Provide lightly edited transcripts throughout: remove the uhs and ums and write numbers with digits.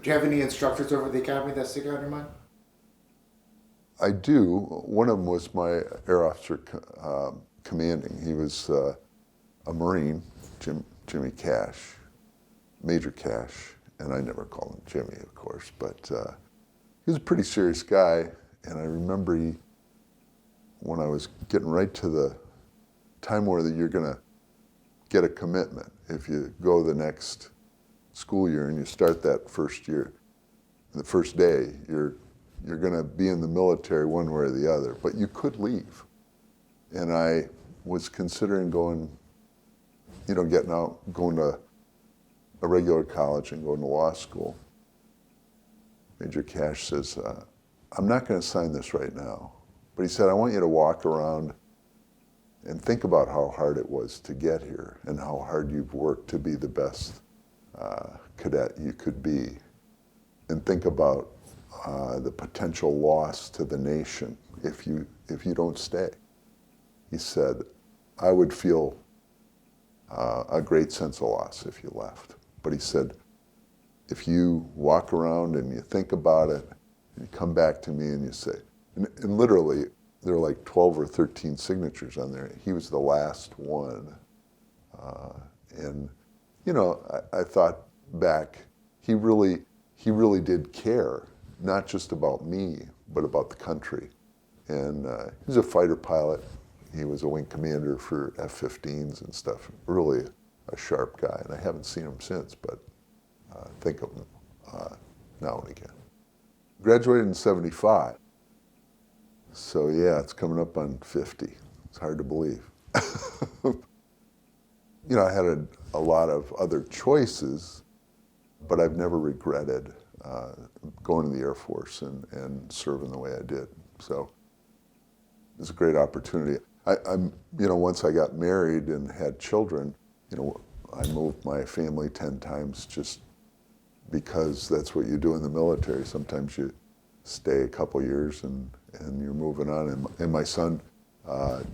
Do you have any instructors over at the academy that stick out in your mind? I do. One of them was my air officer commanding. He was a Marine, Jimmy Cash, Major Cash, and I never called him Jimmy, of course, but he was a pretty serious guy, and I remember when I was getting right to the time where you're going to get a commitment. If you go the next school year and you start that first year, the first day, you're going to be in the military one way or the other, but you could leave. And I was considering going, getting out, going to a regular college and going to law school. Major Cash says, I'm not going to sign this right now. But he said, I want you to walk around and think about how hard it was to get here and how hard you've worked to be the best cadet you could be. And think about the potential loss to the nation if you don't stay. He said, I would feel a great sense of loss if you left. But he said, if you walk around and you think about it, and you come back to me and you say, and literally, there were like 12 or 13 signatures on there. He was the last one. And, I thought back, he really did care, not just about me, but about the country. And he was a fighter pilot. He was a wing commander for F-15s and stuff. Really a sharp guy. And I haven't seen him since, but think of him now and again. Graduated in 75. So yeah, it's coming up on 50. It's hard to believe. I had a lot of other choices, but I've never regretted going to the Air Force and serving the way I did. So it was a great opportunity. Once I got married and had children, I moved my family 10 times just because that's what you do in the military. Sometimes you stay a couple years and you're moving on. And my son,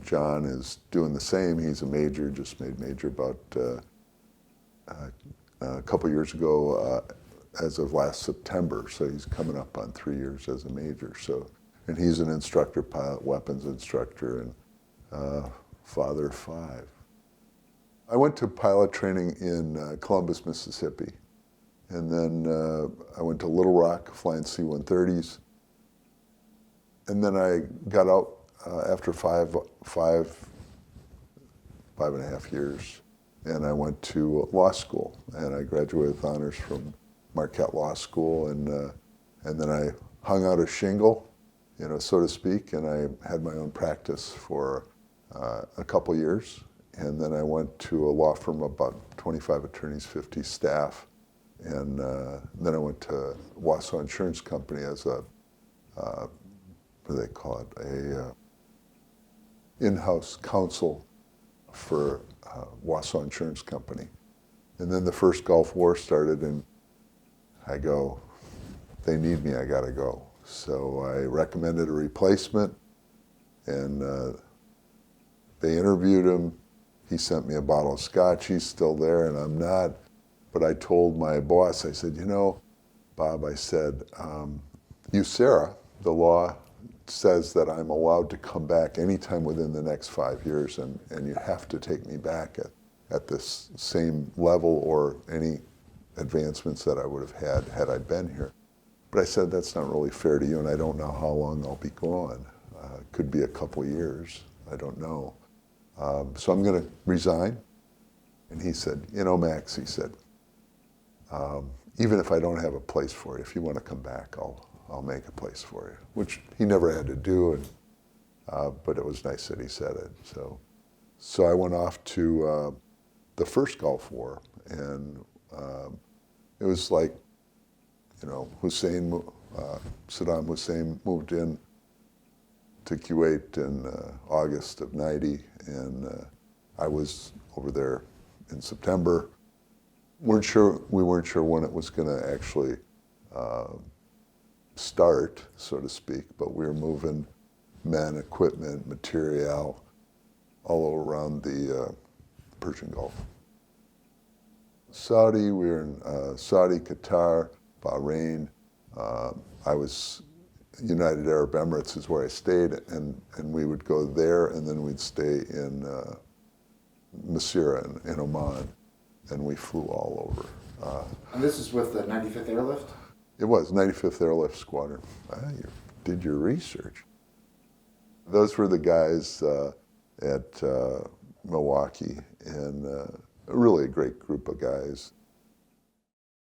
John, is doing the same. He's a major, just made major about a couple years ago as of last September. So he's coming up on 3 years as a major. And he's an instructor pilot, weapons instructor, and father of 5. I went to pilot training in Columbus, Mississippi. And then I went to Little Rock flying C-130s. And then I got out after five and a half years, and I went to law school, and I graduated with honors from Marquette Law School, and then I hung out a shingle, so to speak, and I had my own practice for a couple years, and then I went to a law firm, about 25 attorneys, 50 staff, and then I went to Wausau Insurance Company as a what do they call it, a in-house counsel for Wausau Insurance Company. And then the first Gulf War started, and I go, they need me, I gotta go. So I recommended a replacement, and they interviewed him. He sent me a bottle of scotch. He's still there, and I'm not. But I told my boss, I said, Bob, I said, USERRA, the law says that I'm allowed to come back anytime within the next 5 years, and you have to take me back at this same level or any advancements that I would have had I been here. But I said, that's not really fair to you, and I don't know how long I'll be gone. Could be a couple years, I don't know. So I'm gonna resign. And he said, Max, he said, even if I don't have a place for you, if you want to come back, I'll make a place for you, which he never had to do, but it was nice that he said it. So I went off to the first Gulf War, and it was like, Saddam Hussein moved in to Kuwait in August of '90, and I was over there in September. We weren't sure when it was going to actually start, so to speak, but we were moving men, equipment, material all around the Persian Gulf. We were in Saudi, Qatar, Bahrain. I was United Arab Emirates is where I stayed, and we would go there, and then we'd stay in Masira in Oman, and we flew all over. And this is with the 95th Airlift? It was 95th Airlift Squadron. You did your research. Those were the guys at Milwaukee, and really a great group of guys.